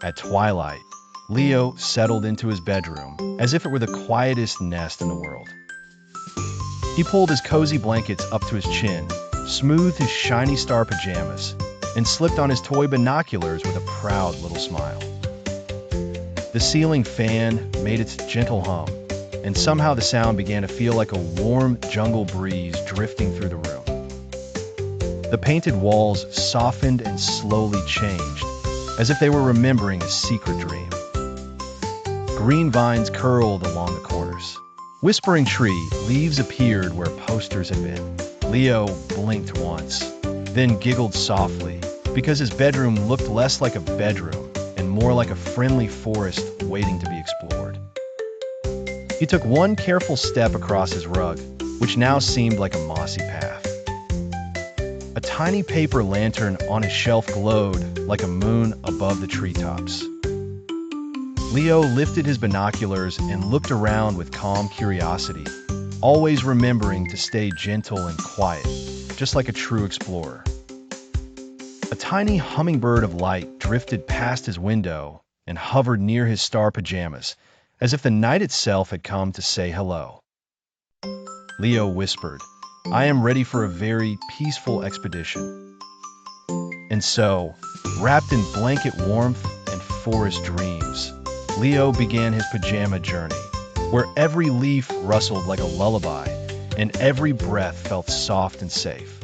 At twilight, Leo settled into his bedroom as if it were the quietest nest in the world. He pulled his cozy blankets up to his chin, smoothed his shiny star pajamas, and slipped on his toy binoculars with a proud little smile. The ceiling fan made its gentle hum, and somehow the sound began to feel like a warm jungle breeze drifting through the room. The painted walls softened and slowly changed, as if they were remembering a secret dream. Green vines curled along the corners. Whispering tree leaves appeared where posters had been. Leo blinked once, then giggled softly, because his bedroom looked less like a bedroom and more like a friendly forest waiting to be explored. He took one careful step across his rug, which now seemed like a mossy path. A tiny paper lantern on his shelf glowed like a moon above the treetops. Leo lifted his binoculars and looked around with calm curiosity, always remembering to stay gentle and quiet, just like a true explorer. A tiny hummingbird of light drifted past his window and hovered near his star pajamas, as if the night itself had come to say hello. Leo whispered, "I am ready for a very peaceful expedition." And so, wrapped in blanket warmth and forest dreams, Leo began his pajama journey, where every leaf rustled like a lullaby and every breath felt soft and safe.